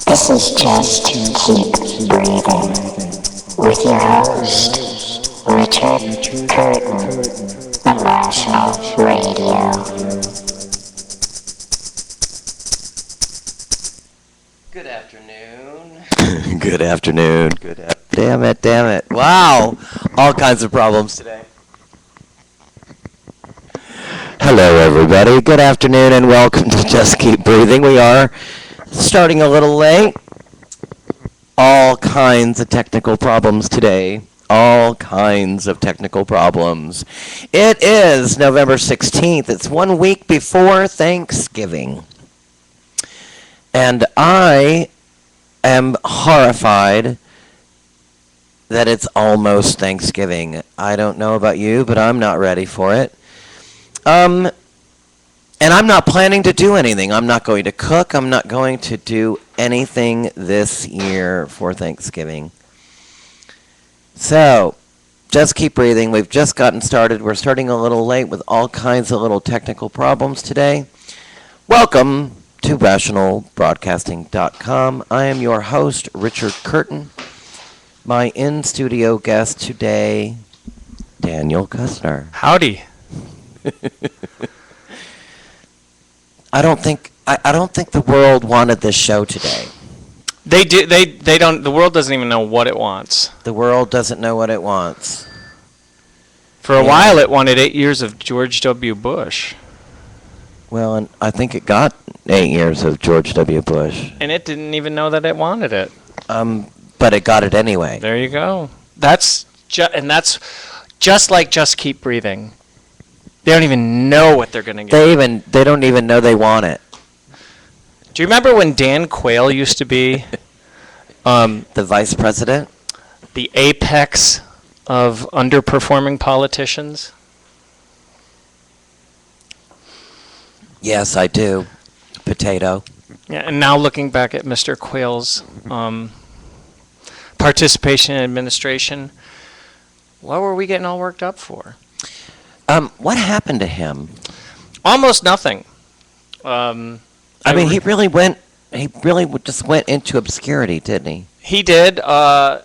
This is Just Keep Breathing with your host, Richard Curtin on Rational Radio. Good afternoon. Good afternoon. Damn it. Wow. All kinds of problems today. Hello, everybody. Good afternoon and welcome to Just Keep Breathing. We are starting a little late. All kinds of technical problems today. All kinds of technical problems. It is November 16th. It's 1 week before Thanksgiving. And I am horrified that it's almost Thanksgiving. I don't know about you, but I'm not ready for it. And I'm not planning to do anything. I'm not going to cook. I'm not going to do anything this year for Thanksgiving. So, just keep breathing. We've just gotten started. We're starting a little late with all kinds of little technical problems today. Welcome to RationalBroadcasting.com. I am your host, Richard Curtin. My in-studio guest today, Daniel Kussner. Howdy. I don't think the world wanted this show today. They do. They don't. The world doesn't even know what it wants. The world doesn't know what it wants. For a while, it wanted 8 years of George W. Bush. Well, and I think it got 8 years of George W. Bush. And it didn't even know that it wanted it. But it got it anyway. There you go. That's just like Just Keep Breathing. They don't even know what they're gonna get. They don't even know they want it. Do you remember when Dan Quayle used to be the vice president? The apex of underperforming politicians? Yes, I do. Potato. Yeah, and now looking back at Mr. Quayle's participation in administration, what were we getting all worked up for? What happened to him? Almost nothing. I mean, he really just went into obscurity, didn't he? He did. I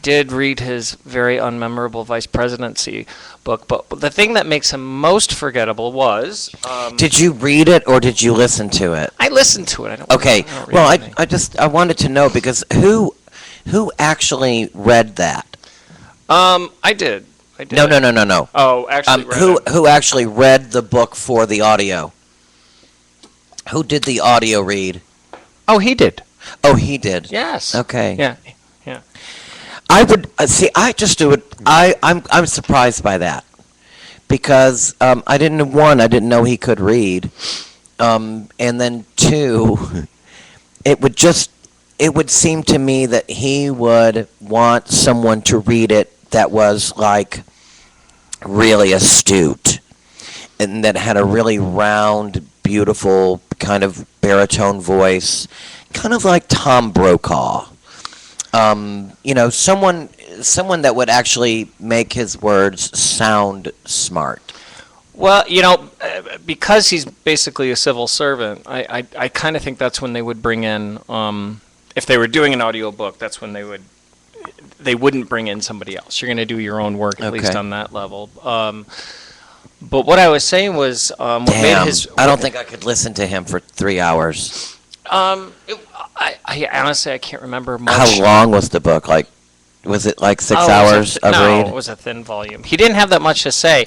did read his very unmemorable vice presidency book, but the thing that makes him most forgettable was... did you read it or did you listen to it? I listened to it. I wanted to know because who actually read that? I did. No. Oh, actually, who actually read the book for the audio? Who did the audio read? Oh, he did. Oh, he did. Yes. Okay. Yeah. I would see. I just do it. I'm surprised by that because I didn't know he could read, and then two, it would seem to me that he would want someone to read it that was like really astute and that had a really round, beautiful kind of baritone voice, kind of like Tom Brokaw. Someone that would actually make his words sound smart. Well, because he's basically a civil servant, I kind of think that's when they would bring in, if they were doing an audio book, that's when they wouldn't bring in somebody else. You're going to do your own work, at least on that level. But what I was saying was, what made his... I don't think I could listen to him for 3 hours. I honestly, I can't remember much. How long was the book? Like, was it like 6 hours of read? No, it was a thin volume. He didn't have that much to say.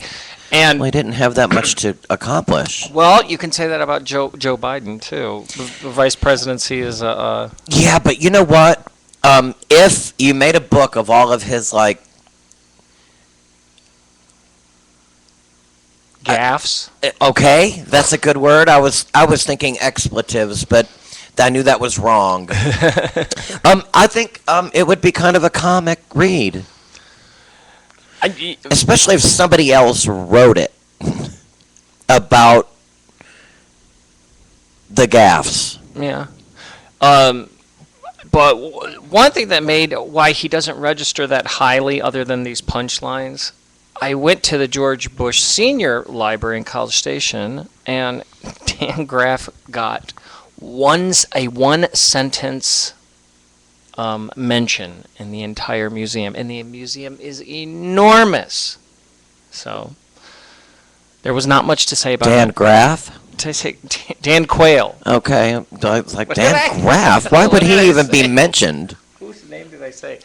And he didn't have that much to accomplish. Well, you can say that about Joe Biden, too. The vice presidency is a... Yeah, but you know what? If you made a book of all of his, gaffes. Okay, that's a good word. I was thinking expletives, but I knew that was wrong. I think it would be kind of a comic read, especially if somebody else wrote it about the gaffes. Yeah. But one thing that made why he doesn't register that highly, other than these punchlines, I went to the George Bush Senior Library in College Station, and Dan Graff got a one-sentence mention in the entire museum, and the museum is enormous. So there was not much to say about Dan it. Graff? Did I say Dan Quayle? Okay, I was like, What did I- Dan Graff? Why What would did he I even be say? mentioned? Whose name did I say?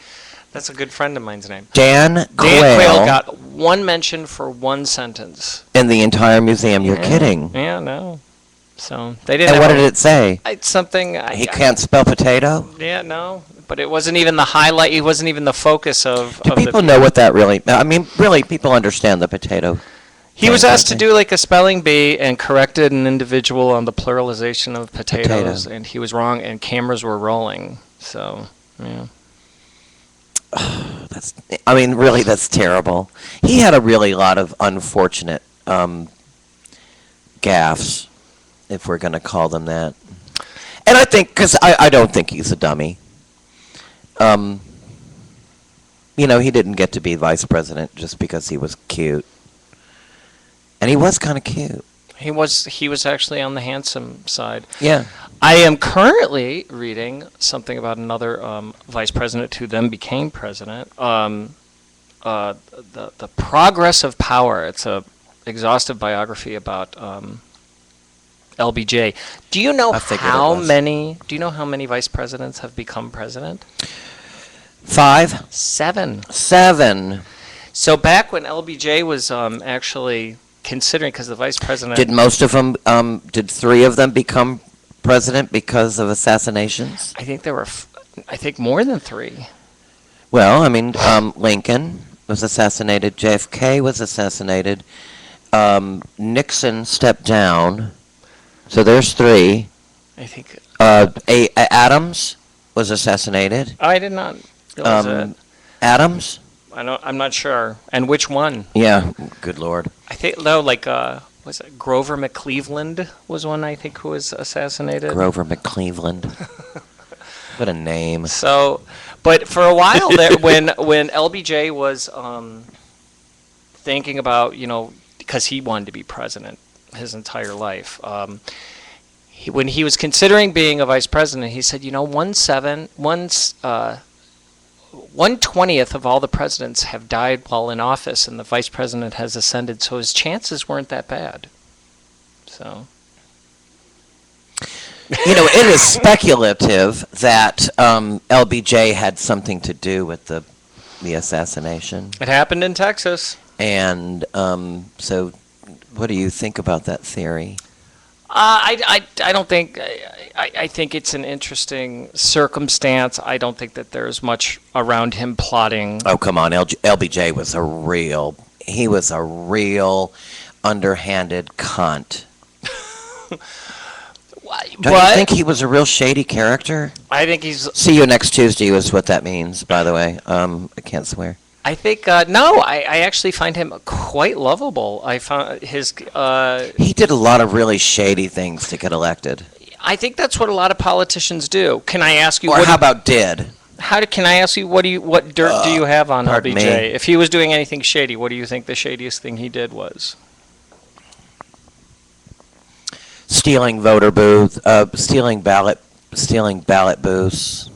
That's a good friend of mine's name. Dan Dan Quayle Quayle got one mention for one sentence. in the entire museum. You're Yeah. kidding. Yeah, no. So they didn't. And what have did it say? It's something. He can't spell potato? Yeah, no. But it wasn't even the highlight. He wasn't even the focus of. Do of the people know what that really? I mean, really, people understand the potato. He was thing, asked to don't they? do like a spelling bee and corrected an individual on the pluralization of potatoes, Potato. and he was wrong, and cameras were rolling. So yeah. That's. I mean, really, that's terrible. He had a really lot of unfortunate gaffes, if we're going to call them that. And I think, because I don't think he's a dummy. You know, he didn't get to be vice president just because he was cute. And he was kind of cute. He was actually on the handsome side. Yeah. I am currently reading something about another vice president who then became president. The Progress of Power. It's a exhaustive biography about LBJ. Do you know I figured it how was. many? Do you know how many vice presidents have become president? 5? 7. 7. So back when LBJ was actually considering, because the vice president. Did most of them, did 3 of them become president because of assassinations? I think there were. I think more than 3. Well, I mean, Lincoln was assassinated, JFK was assassinated, Nixon stepped down, so there's 3. I think. Adams was assassinated. I did not realize that. Adams? I'm not sure. And which one? Yeah, good lord. I think no, like was it Grover McCleveland was one I think who was assassinated. Grover McCleveland. What a name. So, but for a while there, when LBJ was thinking about, because he wanted to be president his entire life, when he was considering being a vice president, he said, 1/20th of all the presidents have died while in office, and the vice president has ascended, so his chances weren't that bad. So. It is speculative that LBJ had something to do with the assassination. It happened in Texas. And so what do you think about that theory? I don't think. I think it's an interesting circumstance. I don't think that there's much around him plotting. Oh, come on. LBJ was he was a real underhanded cunt. Don't you think he was a real shady character? I think he's. See you next Tuesday is what that means, by the way. I can't swear. I think no. I actually find him quite lovable. I found his. He did a lot of really shady things to get elected. I think that's what a lot of politicians do. Can I ask you? Or how about did? Can I ask you what dirt do you have on pardon LBJ? me. If he was doing anything shady, what do you think the shadiest thing he did was? Stealing voter booth, stealing ballot booths.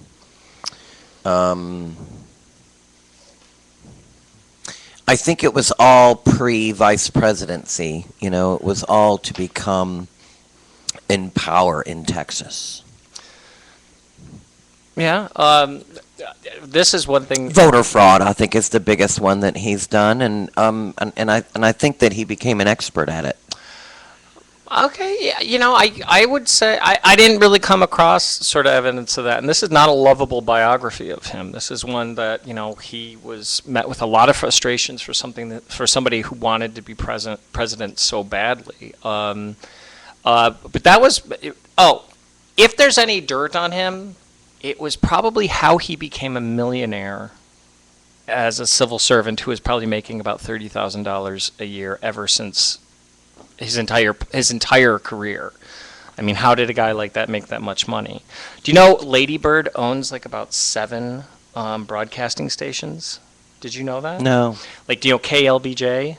I think it was all pre-vice presidency. It was all to become in power in Texas. Yeah. This is one thing. Voter fraud, I think, is the biggest one that he's done, and I think that he became an expert at it. Okay, yeah, I would say I didn't really come across sort of evidence of that, and this is not a lovable biography of him. This is one that he was met with a lot of frustrations for somebody who wanted to be president so badly. But that was if there's any dirt on him, it was probably how he became a millionaire as a civil servant who was probably making about $30,000 a year ever since his entire career. I mean, how did a guy like that make that much money? Do you know Lady Bird owns like about 7 broadcasting stations? Did you know that? No. Like, do you know KLBJ?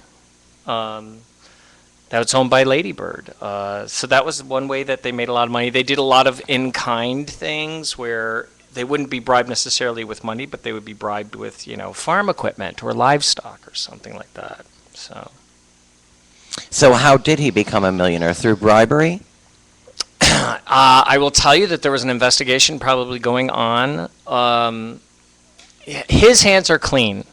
That was owned by Lady Bird. So that was one way that they made a lot of money. They did a lot of in-kind things where they wouldn't be bribed necessarily with money, but they would be bribed with, farm equipment or livestock or something like that. So how did he become a millionaire? Through bribery? I will tell you that there was an investigation probably going on. His hands are clean.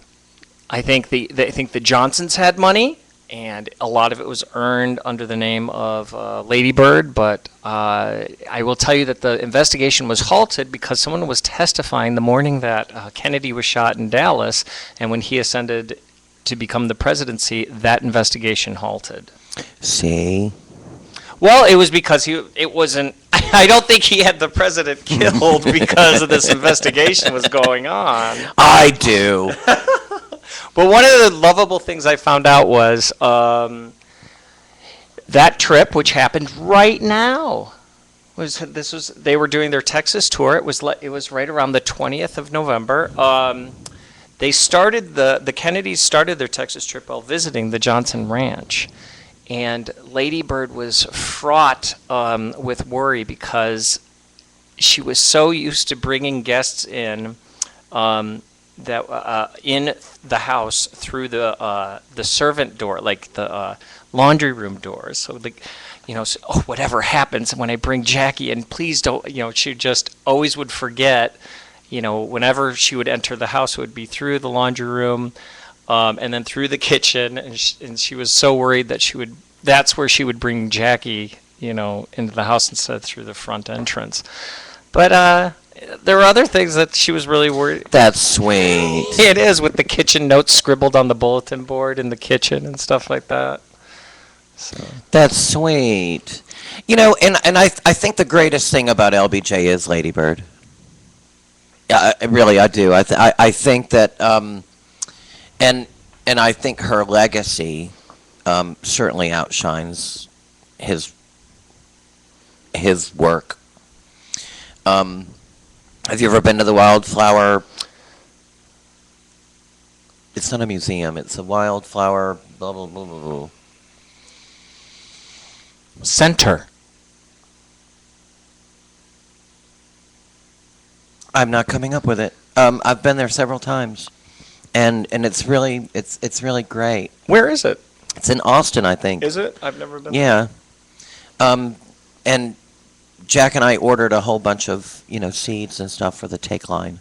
I think the Johnsons had money, and a lot of it was earned under the name of Lady Bird. But I will tell you that the investigation was halted because someone was testifying the morning that Kennedy was shot in Dallas, and when he ascended to become the presidency, that investigation halted. See? Well, it was because it wasn't. I don't think he had the president killed because of this investigation was going on. I do. But one of the lovable things I found out was that trip, which happened right now, they were doing their Texas tour. It was right around the 20th of November. They started the Kennedys started their Texas trip while visiting the Johnson Ranch, and Lady Bird was fraught with worry because she was so used to bringing guests in that in the house through the servant door, like the laundry room doors. So whatever happens when I bring Jackie in, please don't. She just always would forget. Whenever she would enter the house, it would be through the laundry room, and then through the kitchen, and she was so worried that that's where she would bring Jackie, into the house instead of through the front entrance. But there were other things that she was really worried. That's sweet. It is, with the kitchen notes scribbled on the bulletin board in the kitchen and stuff like that. So. That's sweet. And I think the greatest thing about LBJ is Lady Bird. Yeah, I do. I think that, and I think her legacy certainly outshines his work. Have you ever been to the Wildflower? It's not a museum. It's a wildflower. Blah blah blah blah blah. Center. I'm not coming up with it. I've been there several times, and it's really great. Where is it? It's in Austin, I think. Is it? I've never been. Yeah. And Jack and I ordered a whole bunch of seeds and stuff for the take line.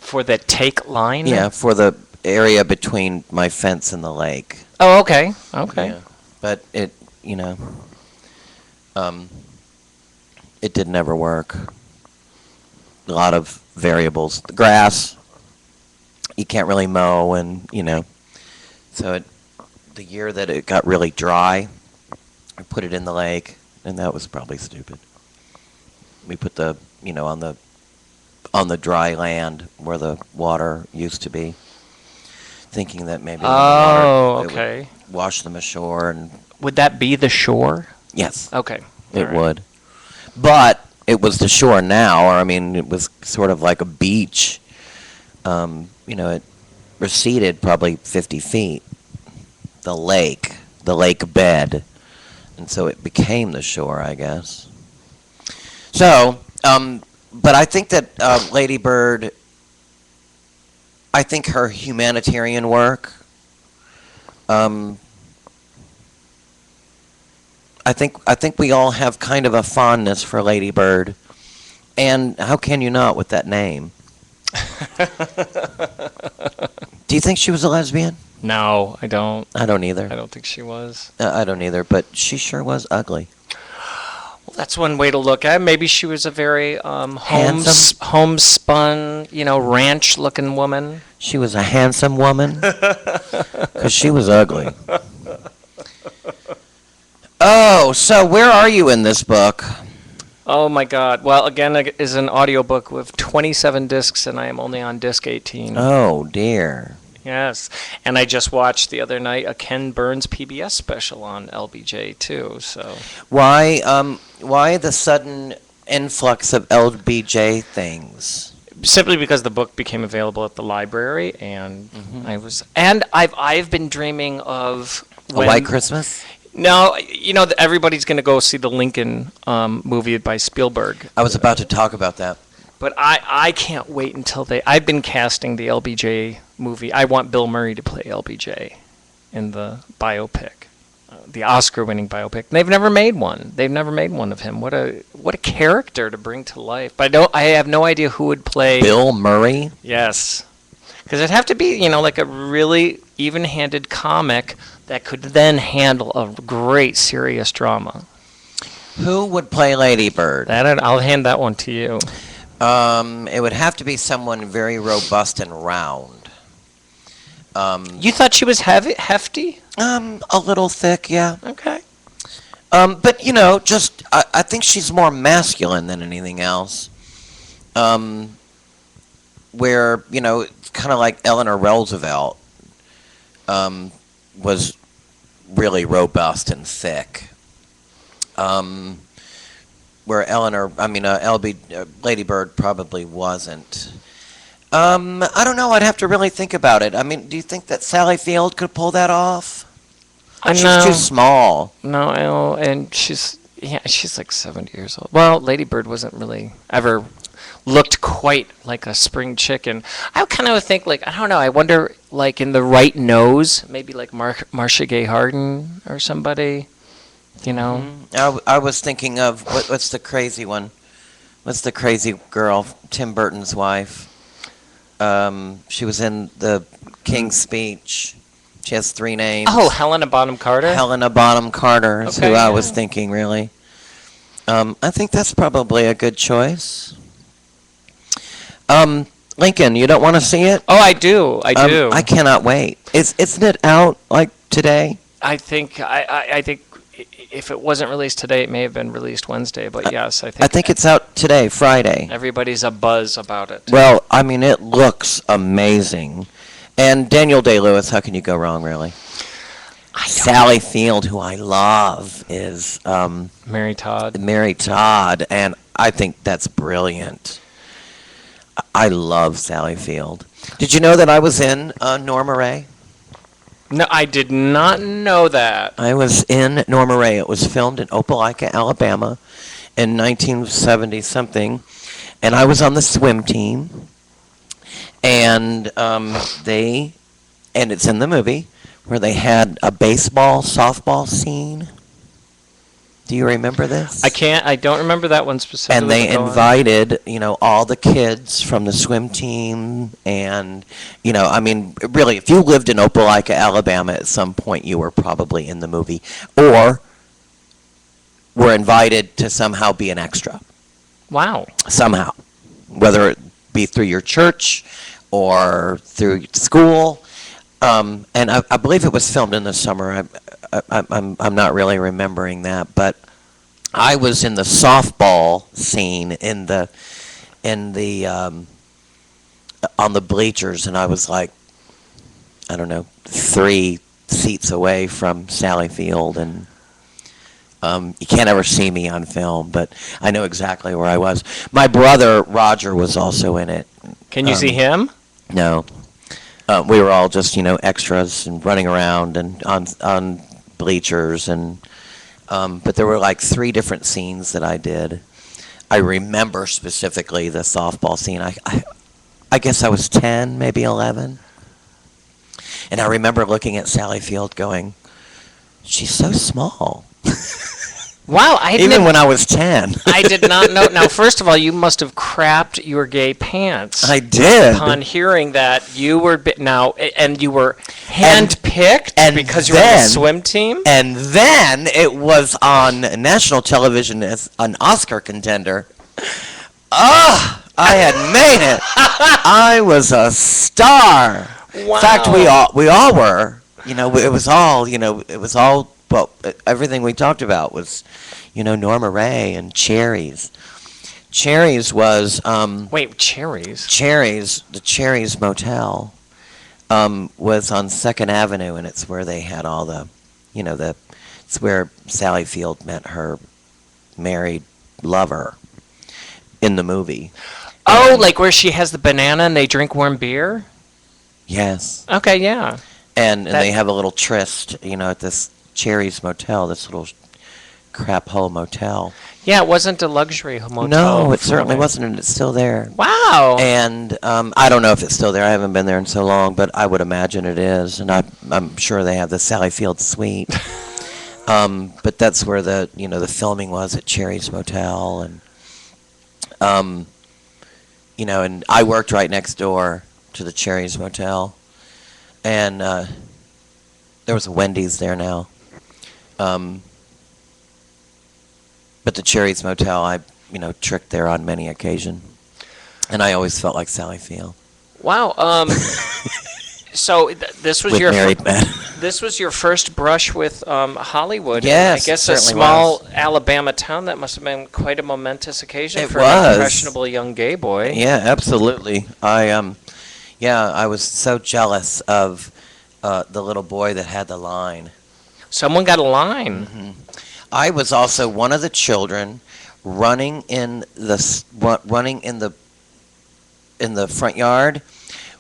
For the take line? Yeah, for the area between my fence and the lake. Oh, okay. Okay. Yeah. But it didn't ever work. A lot of variables. The grass, you can't really mow, and so the year that it got really dry, I put it in the lake, and that was probably stupid. We put the on the dry land where the water used to be, thinking that maybe Oh, it okay. would wash them ashore, and Would that be the shore? yes, Okay. it All right. would. But it was the shore now, or it was sort of like a beach. It receded probably 50 feet. The lake bed, and so it became the shore, I guess. So, but I think that Lady Bird, I think her humanitarian work, I think we all have kind of a fondness for Lady Bird, and how can you not with that name? Do you think she was a lesbian? No, I don't. I don't either. I don't think she was. I don't either, but she sure was ugly. Well, that's one way to look at it. Maybe she was a very Handsome? homespun, ranch-looking woman. She was a handsome woman because she was ugly. Oh, so where are you in this book? Oh my God! Well, again, it is an audiobook with 27 discs, and I am only on disc 18. Oh, dear. Yes, and I just watched the other night a Ken Burns PBS special on LBJ too. So Why the sudden influx of LBJ things? simply because the book became available at the library, and I've been dreaming of A White Christmas? No, everybody's going to go see the Lincoln movie by Spielberg. I was about to talk about that. But I can't wait until I've been casting the LBJ movie. I want Bill Murray to play LBJ in the biopic, the Oscar-winning biopic. They've never made one. They've never made one of him. What a character to bring to life. But I have no idea who would play Bill Murray? Yes, because it'd have to be like a really even-handed comic that could then handle a great serious drama. Who would play Lady Bird? I'll hand that one to you. It would have to be someone very robust and round. You thought she was hefty? A little thick, yeah. Okay. But just I think she's more masculine than anything else. Where it's kind of like Eleanor Roosevelt was really robust and thick. Where Lady Bird probably wasn't. I don't know. I'd have to really think about it. I mean, do you think that Sally Field could pull that off? She's too small. No, and she's like 70 years old. Well, Lady Bird wasn't really ever looked quite like a spring chicken. I kind of think I don't know. I wonder in the right nose, maybe like Marcia Gay Harden or somebody. I was thinking of what's the crazy one? What's the crazy girl? Tim Burton's wife. She was in the King's Speech. She has 3 names. Oh, Helena Bonham Carter. Helena Bonham Carter is Okay, who I yeah. was thinking, really. I think that's probably a good choice. Lincoln, you don't want to see it? Oh, I do. I do. I cannot wait. Isn't it out today? I think if it wasn't released today, it may have been released Wednesday. But yes, I think it's out today, Friday. everybody's a buzz about it. Well, I mean, it looks amazing. And Daniel Day-Lewis, how can you go wrong, really? Sally Field, who I love, is Mary Todd. Mary Todd, and I think that's brilliant. I love Sally Field. Did you know that I was in Norma Rae? No, I did not know that. I was in Norma Rae. It was filmed in Opelika, Alabama in 1970-something, and I was on the swim team. And it's in the movie, where they had a baseball, softball scene. Do you remember this? I don't remember that one specifically. And they but go on. invited, all the kids from the swim team. And, really, if you lived in Opelika, Alabama at some point, you were probably in the movie. Or were invited to somehow be an extra. Wow. Somehow. Whether it be through your church or through school. And I believe it was filmed in the summer. I'm not really remembering that, but I was in the softball scene in the on the bleachers, and I was like, I don't know, 3 seats away from Sally Field, and you can't ever see me on film, but I know exactly where I was. My brother Roger was also in it. Can you see him? No. We were all just, extras and running around and on bleachers, and but there were 3 different scenes that I did. I remember specifically the softball scene. I guess I was 10, maybe 11. And I remember looking at Sally Field going, she's so small. Wow, I Even didn't. when I was 10. I did not know. Now, first of all, you must have crapped your gay pants I did. upon hearing that you were and you were handpicked and because you were on the then- swim team. And then it was on national television as an Oscar contender. Ah, I had made it. I was a star. Wow. In fact, we all were. It was all. Well, everything we talked about was, Norma Ray and Cherries. Cherries was Wait, cherries. the Cherries Motel was on 2nd Avenue, and it's where they had all it's where Sally Field met her married lover in the movie. Oh, like where she has the banana and they drink warm beer? Yes. Okay, yeah. And That- they have a little tryst, at this Cherries Motel, this little crap hole motel. Yeah, it wasn't a luxury motel. No, it for certainly women. wasn't, and it's still there. Wow. And I don't know if it's still there. I haven't been there in so long, but I would imagine it is. And I'm sure they have the Sally Field suite. But that's where the filming was at Cherries Motel, and and I worked right next door to the Cherries Motel, and there was a Wendy's there now. But the Cherries Motel, I tricked there on many occasions, and I always felt like Sally Field Wow. So this was with your married men. this was your first brush with Hollywood. And Yes, I guess it a certainly small was. Alabama town, that must have been quite a momentous occasion It for was. an impressionable young gay boy. Yeah, absolutely. I was so jealous of the little boy that had the line. Someone got a line. I was also one of the children running in the front yard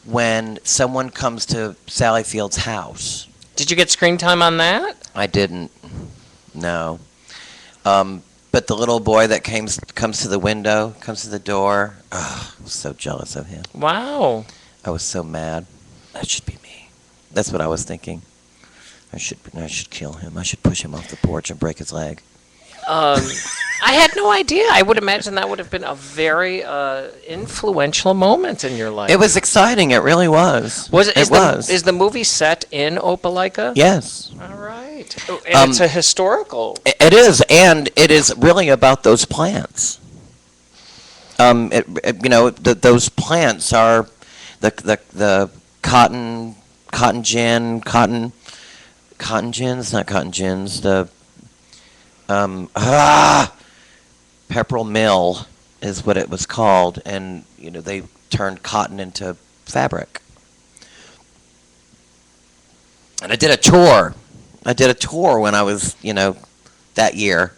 when someone comes to Sally Field's house. Did you get screen time on that? I didn't. No. But the little boy that comes to the window, comes to the door. Oh, I was so jealous of him. Wow. I was so mad. That should be me. That's what I was thinking. I should kill him. I should push him off the porch and break his leg. I had no idea. I would imagine that would have been a very influential moment in your life. It was exciting. It really was. Was it? It was. Is the movie set in Opelika? Yes. All right. Oh, and it's a historical. It is, and it is really about those plants. Those plants are the cotton gin, cotton gins, not cotton gins. The Pepperell Mill is what it was called, and they turned cotton into fabric. And I did a tour. When I was, that year,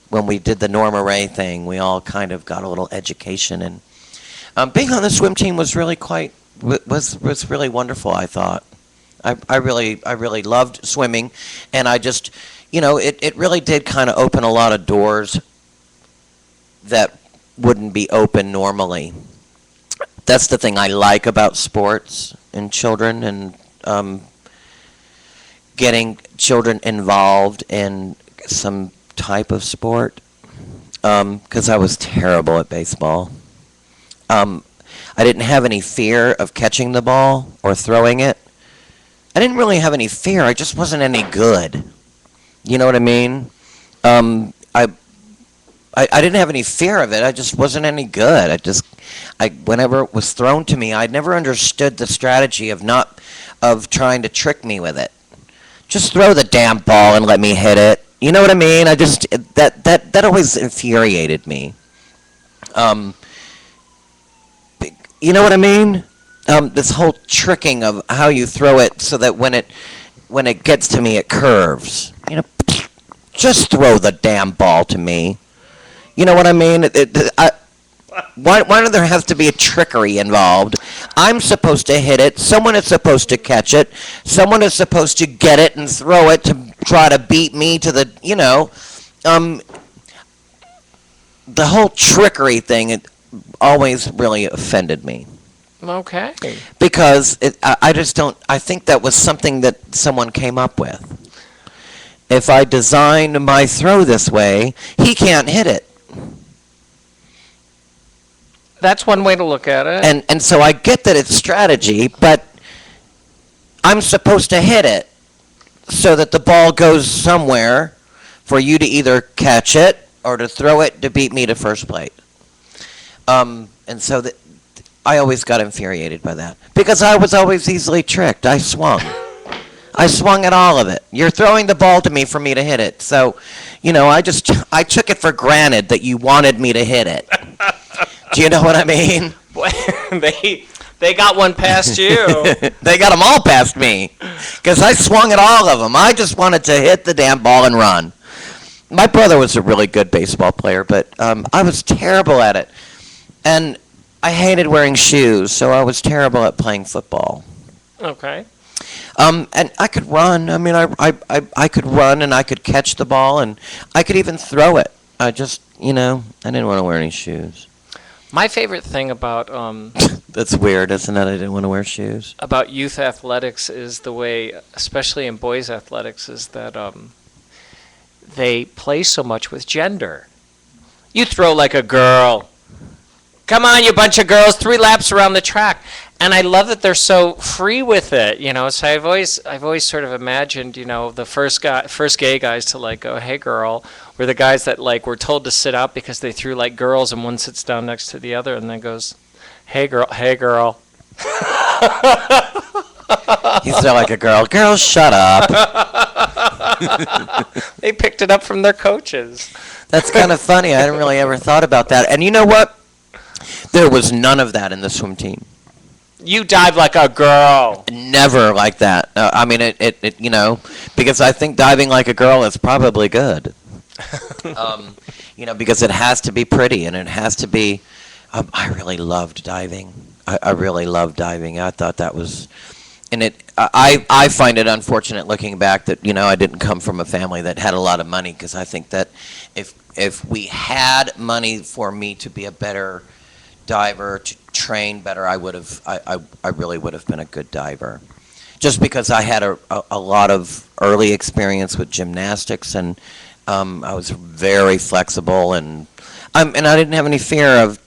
when we did the Norma Ray thing. We all kind of got a little education, and being on the swim team was really was really wonderful. I thought, I really loved swimming, and I just, it really did kind of open a lot of doors that wouldn't be open normally. That's the thing I like about sports and children, and getting children involved in some type of sport, because I was terrible at baseball. I didn't have any fear of catching the ball or throwing it. I didn't really have any fear. I just wasn't any good. You know what I mean? I didn't have any fear of it. I just wasn't any good. Whenever it was thrown to me, I never understood the strategy of trying to trick me with it. Just throw the damn ball and let me hit it. You know what I mean? That always infuriated me. You know what I mean? This whole tricking of how you throw it so that when it gets to me, it curves. Just throw the damn ball to me. You know what I mean? Why do there have to be a trickery involved? I'm supposed to hit it. Someone is supposed to catch it. Someone is supposed to get it and throw it to try to beat me to the, the whole trickery thing, it always really offended me. Okay. Because I just don't, I think that was something that someone came up with. if I design my throw this way, he can't hit it. That's one way to look at it. And so I get that it's strategy, but I'm supposed to hit it so that the ball goes somewhere for you to either catch it or to throw it to beat me to first plate. And so I always got infuriated by that because I was always easily tricked. I swung at all of it. You're throwing the ball to me for me to hit it. So, I took it for granted that you wanted me to hit it. Do you know what I mean? They got one past you. They got them all past me because I swung at all of them. I just wanted to hit the damn ball and run. My brother was a really good baseball player, but I was terrible at it. And I hated wearing shoes, so I was terrible at playing football. Okay. And I could run. I mean, I could run and I could catch the ball and I could even throw it. I just, I didn't want to wear any shoes. My favorite thing about That's weird, isn't it? I didn't want to wear shoes. about youth athletics is the way, especially in boys athletics, is that they play so much with gender. You throw like a girl. Come on, you bunch of girls, 3 laps around the track. And I love that they're so free with it, So I've always sort of imagined, the first gay guys to like go, "Hey girl," were the guys that like were told to sit out because they threw like girls, and one sits down next to the other, and then goes, "Hey girl, hey girl." He's still like a girl. Girl, shut up. They picked it up from their coaches. That's kind of funny. I hadn't really ever thought about that. And you know what? There was none of that in the swim team. You dive like a girl. Never like that. I mean, because I think diving like a girl is probably good. Because it has to be pretty and it has to be. I really loved diving. I really loved diving. I thought that was, and I find it unfortunate looking back that I didn't come from a family that had a lot of money because I think that if we had money for me to be a better diver, to train better, I really would have been a good diver. Just because I had a lot of early experience with gymnastics and I was very flexible and I didn't have any fear of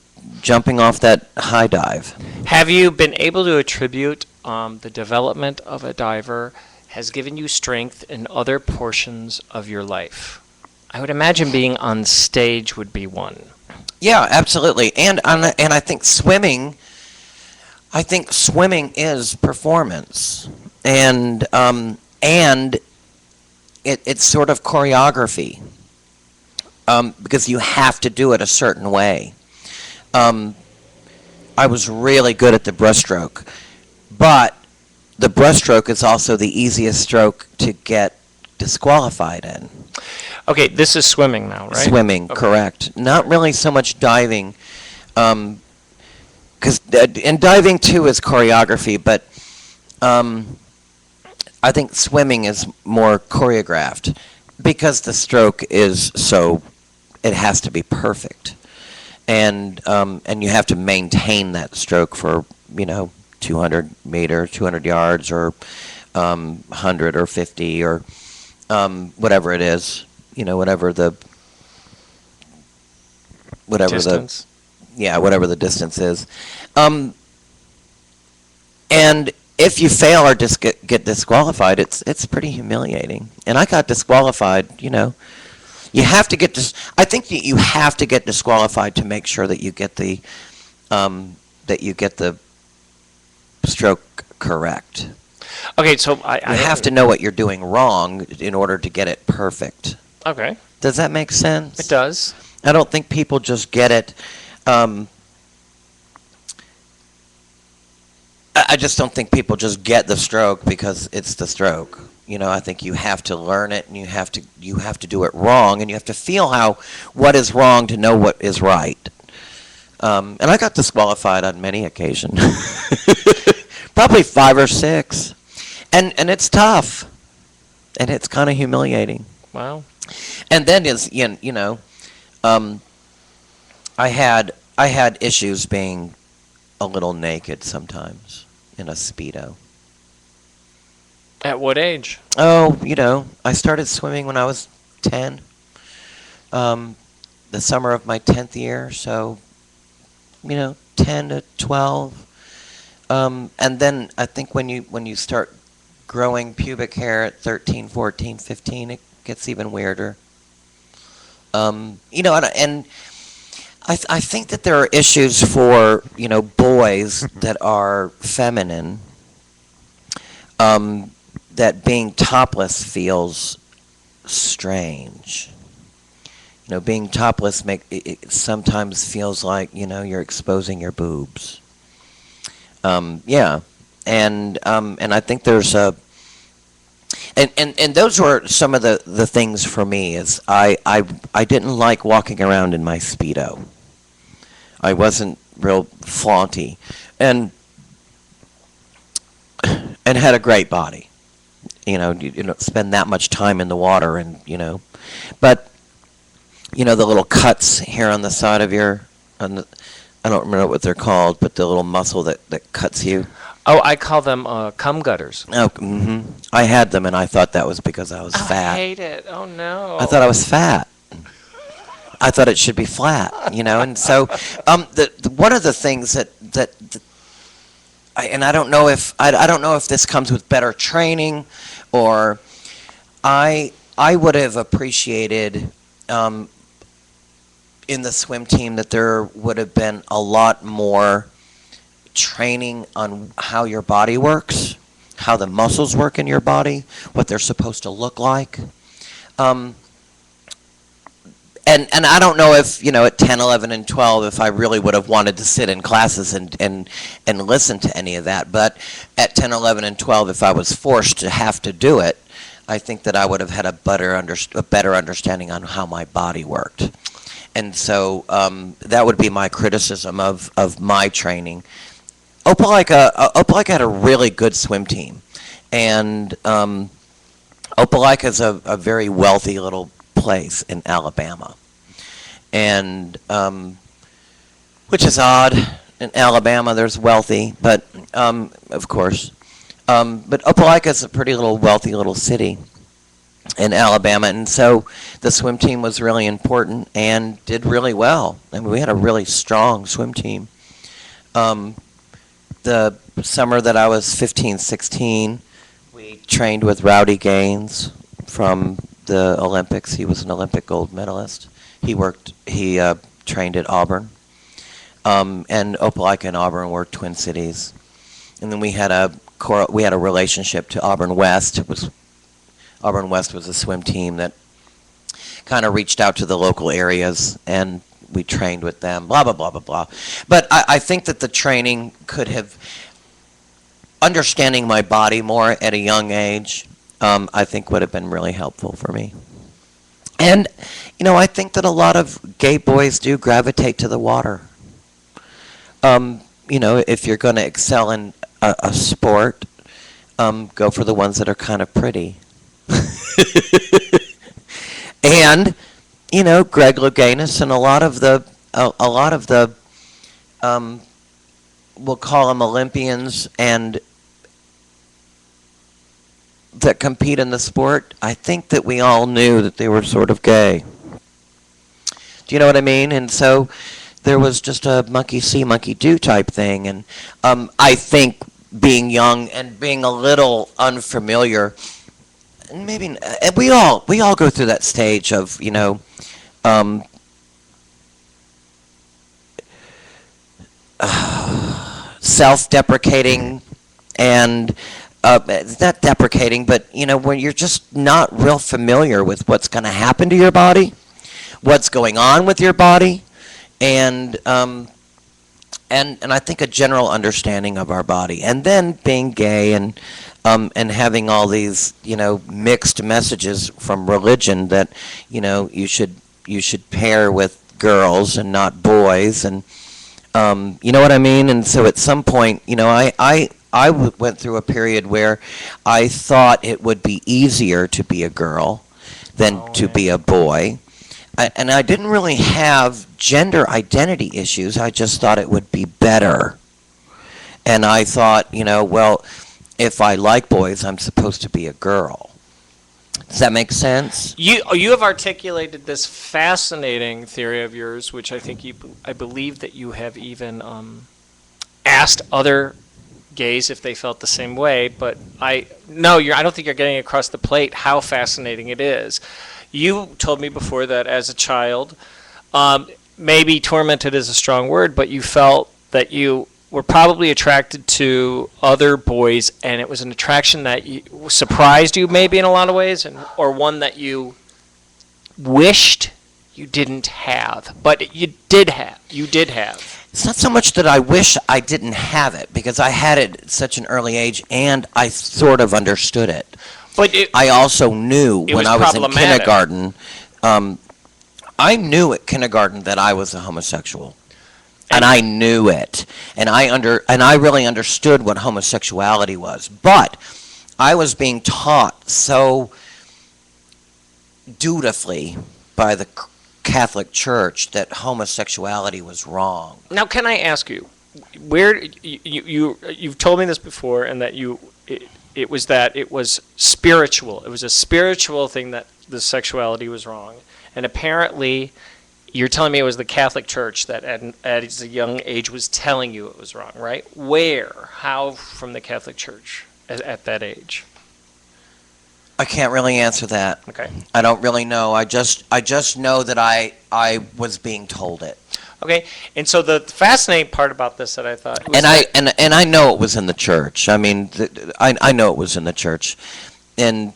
jumping off that high dive. Have you been able to attribute the development of a diver has given you strength in other portions of your life? I would imagine being on stage would be one. Yeah, absolutely. And I think swimming is performance. And it's sort of choreography. Because you have to do it a certain way. I was really good at the breaststroke, but the breaststroke is also the easiest stroke to get disqualified in. Okay, this is swimming now, right? Swimming, Okay. correct. Not really so much diving, because and diving too is choreography, but I think swimming is more choreographed because the stroke is it has to be perfect. And you have to maintain that stroke for 200 meters, 200 yards, or 100 or 50 or whatever it is, whatever the Distance. whatever the distance is, and if you fail or just get disqualified, it's pretty humiliating. And I got disqualified, You have to get I think that you have to get disqualified to make sure that you get the stroke correct. Okay, so You have to know what you're doing wrong in order to get it perfect. Okay, Does that make sense? it does. I don't think people just get it. I just don't think people just get the stroke because it's the stroke. I think you have to learn it, and you have to do it wrong, and you have to feel what is wrong to know what is right. And I got disqualified on many occasions, probably 5 or 6, and it's tough, and it's kind of humiliating. Wow. And then I had issues being a little naked sometimes in a Speedo. At what age? Oh, I started swimming when I was 10. The summer of my 10th year, so 10 to 12. And then I think when you start growing pubic hair at 13, 14, 15, it gets even weirder. And I think that there are issues for boys that are feminine, that being topless feels strange. Being topless it sometimes feels like you're exposing your boobs. Yeah, and I think there's a and those were some of the things for me. Is I didn't like walking around in my Speedo. I wasn't real flaunty, and had a great body. You don't spend that much time in the water, but the little cuts here on the side of I don't remember what they're called, but the little muscle that cuts you. Oh, I call them cum gutters. Oh, I had them, and I thought that was because I was fat. I hate it. Oh no. I thought I was fat. I thought it should be flat, and so one of the things that I don't know if I don't know if this comes with better training, or I would have appreciated in the swim team that there would have been a lot more training on how your body works, how the muscles work in your body, what they're supposed to look like. And I don't know if, at 10, 11, and 12, if I really would have wanted to sit in classes and listen to any of that. But at 10, 11, and 12, if I was forced to have to do it, I think that I would have had a better understanding on how my body worked. And so that would be my criticism of my training. Opelika had a really good swim team. And Opelika is a very wealthy little place in Alabama. And which is odd. In Alabama, there's wealthy, but of course. But Opelika is a pretty wealthy little city in Alabama, and so the swim team was really important and did really well. I mean, we had a really strong swim team. The summer that I was 15, 16, we trained with Rowdy Gaines from the Olympics. He was an Olympic gold medalist. He trained at Auburn. And Opelika and Auburn were twin cities. And then we had a relationship to Auburn West. Auburn West was a swim team that kind of reached out to the local areas, and we trained with them, blah, blah, blah, blah, blah. But I think that the training could have, understanding my body more at a young age, I think would have been really helpful for me. And, I think that a lot of gay boys do gravitate to the water. If you're going to excel in a sport, go for the ones that are kind of pretty. And, Greg Louganis and a lot of the we'll call them Olympians and that compete in the sport, I think that we all knew that they were sort of gay. Do you know what I mean? And so there was just a monkey see, monkey do type thing. And I think being young and being a little unfamiliar, and maybe and we all go through that stage of self-deprecating and it's not deprecating, but when you're just not real familiar with what's going to happen to your body, what's going on with your body, and I think a general understanding of our body, and then being gay and having all these mixed messages from religion that you should pair with girls and not boys, and you know what I mean. And so at some point, I went through a period where I thought it would be easier to be a girl than to be a boy. And I didn't really have gender identity issues. I just thought it would be better. And I thought, well, if I like boys, I'm supposed to be a girl. Does that make sense? You have articulated this fascinating theory of yours, which I believe that you have even asked other gays if they felt the same way. But I don't think you're getting across the plate how fascinating it is. You told me before that as a child, maybe tormented is a strong word, but you felt that you were probably attracted to other boys, and it was an attraction that surprised you maybe in a lot of ways, or one that you wished you didn't have, but you did have. It's not so much that I wish I didn't have it, because I had it at such an early age, and I sort of understood it. But I also knew it when was I was in problematic. kindergarten, I knew at kindergarten that I was a homosexual. And I knew it. And I really understood what homosexuality was. But I was being taught so dutifully by the Catholic Church that homosexuality was wrong. Now, can I ask you, where you've told me this before, and that it was spiritual. It was a spiritual thing that the sexuality was wrong, and apparently, you're telling me it was the Catholic Church that at a young age was telling you it was wrong, right? Where? How from the Catholic Church at that age? I can't really answer that. Okay. I don't really know. I just know that I was being told it. Okay. And so the fascinating part about this that I thought was And I know it was in the church. I mean, I know it was in the church, in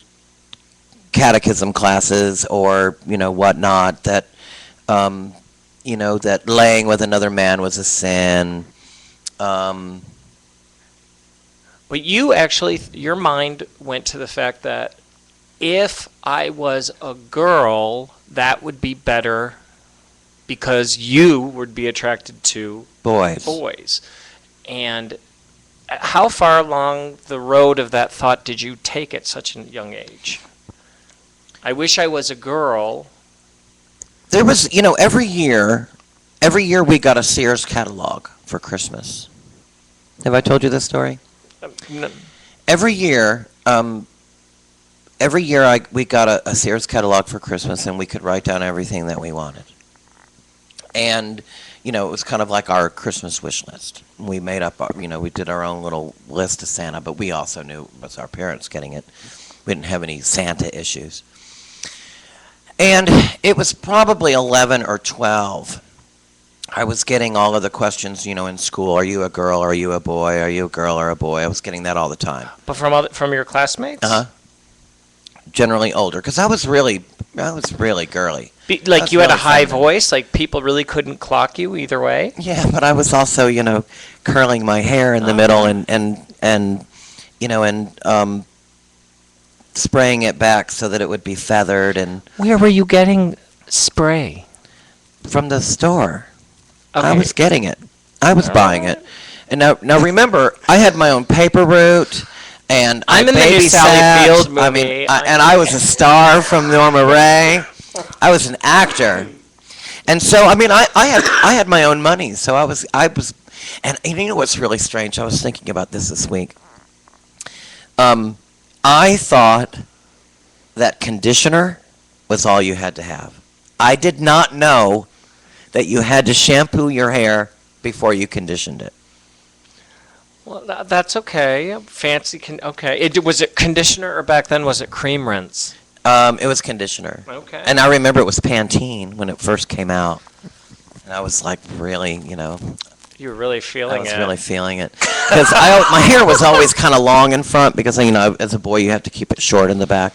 catechism classes or whatnot, that that laying with another man was a sin. But you actually, your mind went to the fact that if I was a girl, that would be better because you would be attracted to boys. And how far along the road of that thought did you take at such a young age? I wish I was a girl. There was, every year we got a Sears catalog for Christmas. Have I told you this story? No. Every year we got a Sears catalog for Christmas, and we could write down everything that we wanted. And, it was kind of like our Christmas wish list. We made up, we did our own little list to Santa, but we also knew it was our parents getting it. We didn't have any Santa issues. And it was probably 11 or 12. I was getting all of the questions, in school. Are you a girl? Are you a boy? Are you a girl or a boy? I was getting that all the time. But from your classmates? Uh-huh. Generally older, because I was really girly. Like you had a really high feminine. voice, like people really couldn't clock you either way? Yeah, but I was also, curling my hair in the middle and spraying it back so that it would be feathered, and Where were you getting spray? from the store. Okay. I was getting it. I was buying it. And now remember, I had my own paper route, and I'm I in the new babysat. Sally Field movie. I mean, I was a star from Norma Ray. I was an actor, and so I mean, I had my own money. So I was, and you know what's really strange? I was thinking about this week. I thought that conditioner was all you had to have. I did not know that you had to shampoo your hair before you conditioned it. Well, that's okay. Fancy okay. Was it conditioner, or back then was it cream rinse? It was conditioner. Okay. And I remember it was Pantene when it first came out. And I was like really, You were really feeling I was it. really feeling it. Because my hair was always kind of long in front because, as a boy you have to keep it short in the back.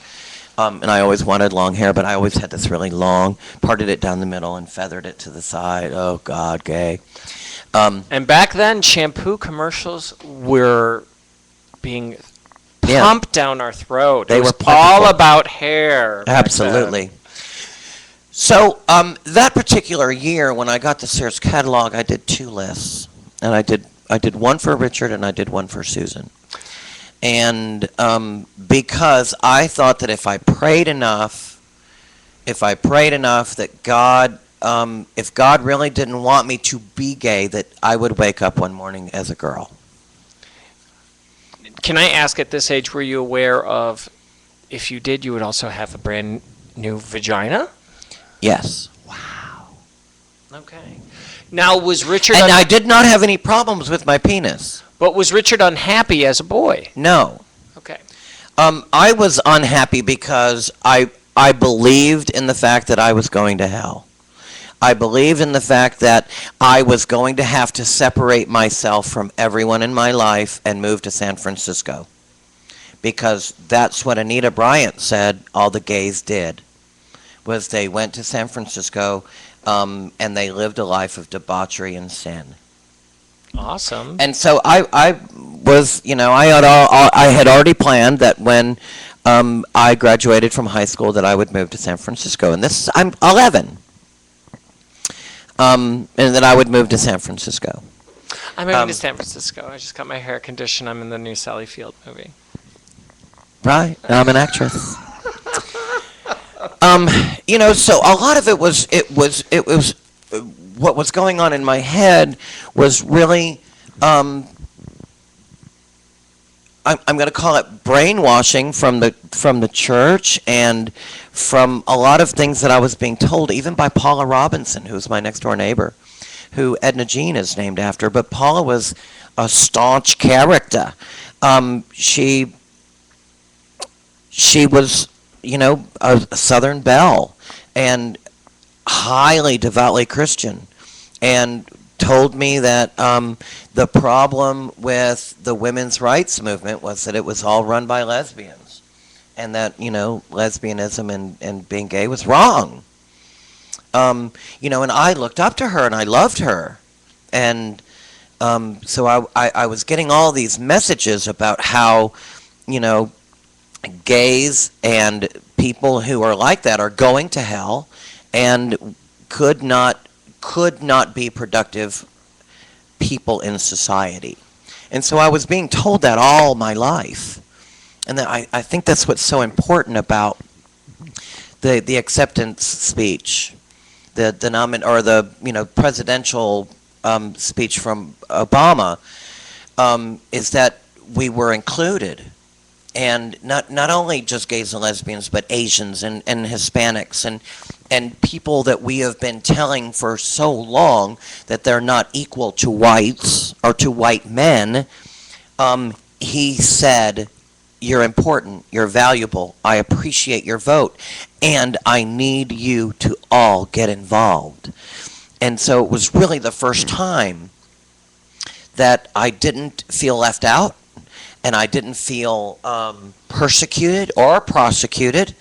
And I always wanted long hair, but I always had this really long, parted it down the middle and feathered it to the side. Oh, God, gay. And back then, shampoo commercials were being Yeah. pumped down our throat. They It was were plentiful. all about hair. back Absolutely. So that particular year, when I got the Sears catalog, I did 2 lists, and I did one for Richard and I did one for Susan, and because I thought that if I prayed enough that God, if God really didn't want me to be gay, that I would wake up one morning as a girl. Can I ask, at this age, were you aware of, if you did, you would also have a brand new vagina? Yes. Okay. Now, was Richard And I did not have any problems with my penis. but was Richard unhappy as a boy? No. Okay. I was unhappy because I believed in the fact that I was going to hell. I believed in the fact that I was going to have to separate myself from everyone in my life and move to San Francisco. Because that's what Anita Bryant said all the gays did, was they went to San Francisco and they lived a life of debauchery and sin. Awesome. And so I was, I had already planned that when I graduated from high school that I would move to San Francisco. And I'm 11. And that I would move to San Francisco. I'm moving to San Francisco. I just got my hair conditioned. I'm in the new Sally Field movie. Right. I'm an actress. So a lot of it was what was going on in my head was really, I'm going to call it brainwashing from the church and from a lot of things that I was being told, even by Paula Robinson, who's my next door neighbor, who Edna Jean is named after. But Paula was a staunch character. She was, a Southern belle and highly devoutly Christian, and told me that the problem with the women's rights movement was that it was all run by lesbians, and that, lesbianism and being gay was wrong. And I looked up to her and I loved her. And so I was getting all these messages about how, gays and people who are like that are going to hell and could not be productive people in society. And so I was being told that all my life. And that I think that's what's so important about the acceptance speech, the presidential speech from Obama, is that we were included. And not only just gays and lesbians, but Asians and Hispanics and people that we have been telling for so long that they're not equal to whites or to white men. He said, "You're important, you're valuable, I appreciate your vote, and I need you to all get involved." And so it was really the first time that I didn't feel left out, and I didn't feel persecuted or prosecuted.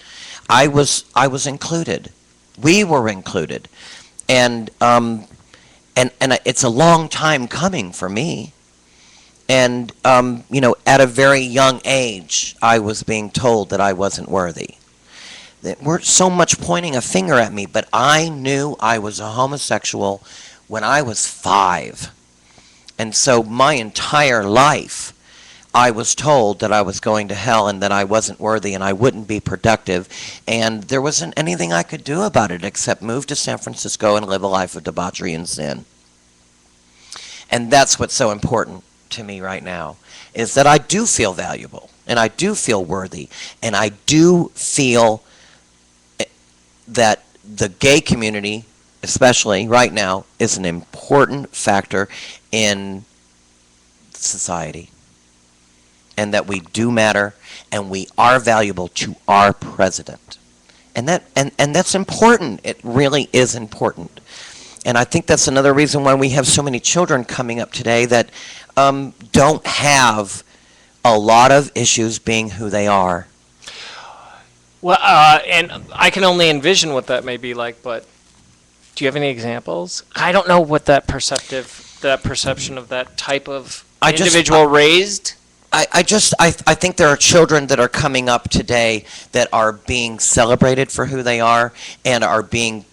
I was included. We were included, and it's a long time coming for me. And at a very young age, I was being told that I wasn't worthy. That weren't so much pointing a finger at me, but I knew I was a homosexual when I was 5, and so my entire life, I was told that I was going to hell and that I wasn't worthy and I wouldn't be productive, and there wasn't anything I could do about it except move to San Francisco and live a life of debauchery and sin. And that's what's so important to me right now, is that I do feel valuable and I do feel worthy, and I do feel that the gay community, especially right now, is an important factor in society. And that we do matter, and we are valuable to our president, and that's important. It really is important, and I think that's another reason why we have so many children coming up today that don't have a lot of issues being who they are. Well, and I can only envision what that may be like, but do you have any examples? I don't know what that perception of that type of individual raised. I think there are children that are coming up today that are being celebrated for who they are and are being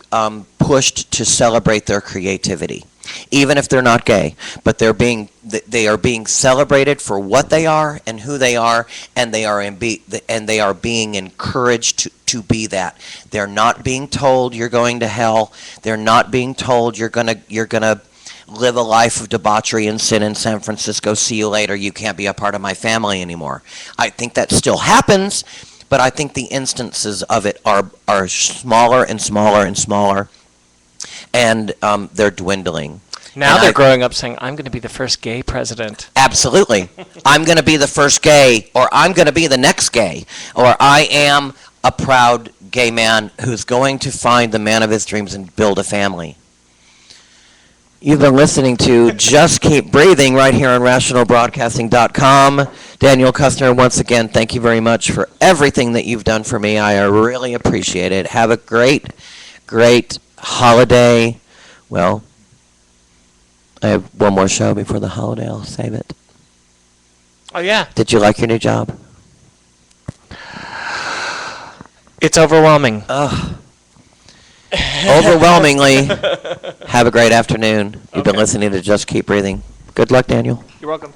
pushed to celebrate their creativity, even if they're not gay. But they are being celebrated for what they are and who they are, and they are being encouraged to be that. They're not being told you're going to hell. They're not being told you're gonna live a life of debauchery and sin in San Francisco. See you later. You can't be a part of my family anymore. I think that still happens, but I think the instances of it are smaller and smaller and smaller, and they're dwindling. Now And they're growing up saying, I'm going to be the first gay president. Absolutely. I'm going to be the first gay, or I'm going to be the next gay, or I am a proud gay man who's going to find the man of his dreams and build a family. You've been listening to Just Keep Breathing right here on RationalBroadcasting.com. Daniel Kussner, once again, thank you very much for everything that you've done for me. I really appreciate it. Have a great, great holiday. Well, I have one more show before the holiday. I'll save it. Oh, yeah. Did you like your new job? It's overwhelming. Ugh. Overwhelmingly. Have a great afternoon. You've been Okay. listening to Just Keep Breathing. Good luck, Daniel. You're welcome.